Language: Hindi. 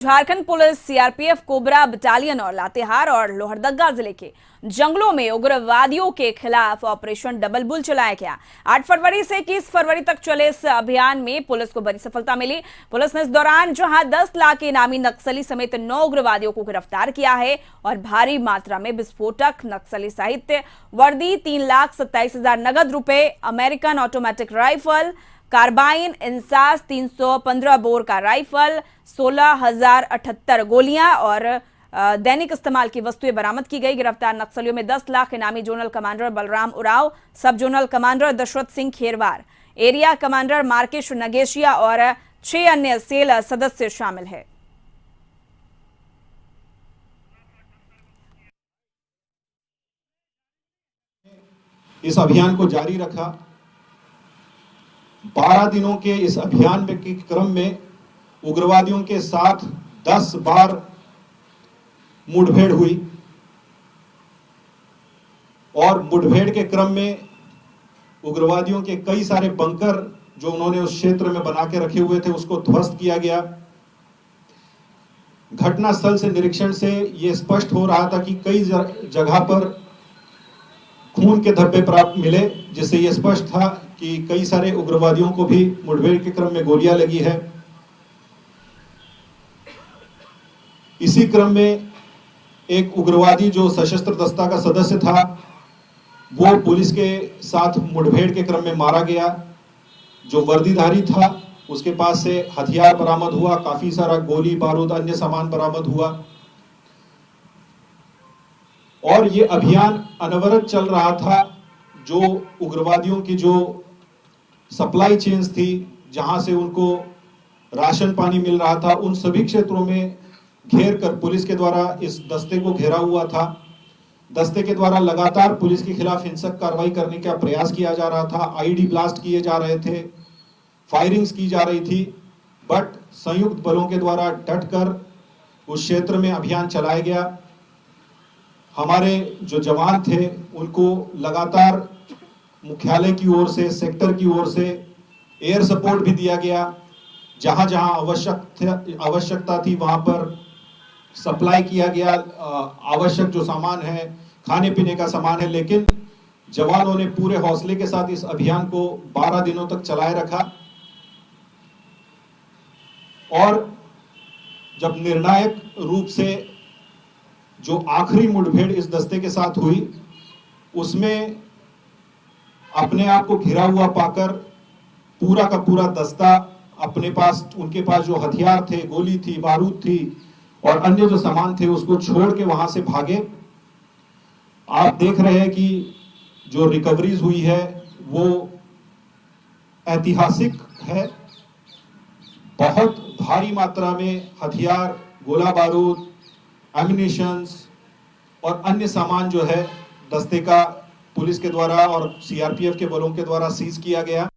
Jharkhand police CRPF cobra battalion और लातेहार और लोहरदगा जिले के जंगलों में उग्रवादियों के खिलाफ ऑपरेशन डबल बुल चलाया गया। 8 फरवरी से 21 फरवरी तक चले इस अभियान में पुलिस को बड़ी सफलता मिली। पुलिस ने इस दौरान जहां 10 लाख के इनामी नक्सली समेत 9 उग्रवादियों को गिरफ्तार किया है और भारी मात्रा में विस्फोटक, नक्सली साहित्य, वर्दी, 3,27,000 नगद रुपए, American automatic rifle, carbine, INSAS, 315 bore का राइफल, 16,078 गोलियां और दैनिक इस्तेमाल की वस्तुएं बरामद की गई। गिरफ्तार नक्सलियों में 10 लाख इनामी zonal commander Balram Uraon, sub zonal commander Dashrath Singh Kherwar, area commander Markesh Nagesia और 6 अन्य सेल सदस्य शामिल है। इस अभियान को जारी रखा। 12 दिनों के इस अभियान के क्रम में उग्रवादियों के साथ 10 बार मुठभेड़ हुई और मुठभेड़ के क्रम में उग्रवादियों के कई सारे बंकर जो उन्होंने उस क्षेत्र में बना के रखे हुए थे उसको ध्वस्त किया गया। घटनास्थल से निरीक्षण से यह स्पष्ट हो रहा था कि कई जगह पर खून के धब्बे प्राप्त मिले, जिससे यह स्पष्ट था कि कई सारे उग्रवादियों को भी मुठभेड़ के क्रम में गोलियां लगी है। इसी क्रम में एक उग्रवादी जो सशस्त्र दस्ता का सदस्य था वो पुलिस के साथ मुठभेड़ के क्रम में मारा गया। जो वर्दीधारी था उसके पास से हथियार बरामद हुआ, काफी सारा गोली बारूद अन्य सामान बरामद हुआ और ये अभियान अनवरत चल रहा था। जो उग्रवादियों की जो सप्लाई चेन्स थी, जहां से उनको राशन पानी मिल रहा था, उन सभी क्षेत्रों में घेर कर पुलिस के द्वारा इस दस्ते को घेरा हुआ था। दस्ते के द्वारा लगातार पुलिस के खिलाफ हिंसक कार्रवाई करने का प्रयास किया जा रहा था। आईडी ब्लास्ट किए जा रहे थे, फायरिंग्स की जा रही थी, बट संयुक्त बलों के द्वारा डटकर उस क्षेत्र में अभियान चलाया गया। हमारे जो जवान थे उनको लगातार मुख्यालय की ओर से, सेक्टर की ओर से एयर सपोर्ट भी दिया गया। जहां जहां आवश्यकता थी वहां पर सप्लाई किया गया। आवश्यक जो सामान है, खाने पीने का सामान है, लेकिन जवानों ने पूरे हौसले के साथ इस अभियान को 12 दिनों तक चलाए रखा और जब निर्णायक रूप से जो आखिरी मुठभेड़ इस दस्ते के साथ हुई उसमें अपने आप को घिरा हुआ पाकर पूरा का पूरा दस्ता अपने पास, उनके पास जो हथियार थे, गोली थी, बारूद थी और अन्य जो सामान थे उसको छोड़ के वहां से भागे। आप देख रहे हैं कि जो रिकवरीज हुई है वो ऐतिहासिक है। बहुत भारी मात्रा में हथियार, गोला बारूद, एमिनिशंस और अन्य सामान जो है दस्ते का पुलिस के द्वारा और सीआरपीएफ के बलों के द्वारा सीज किया गया।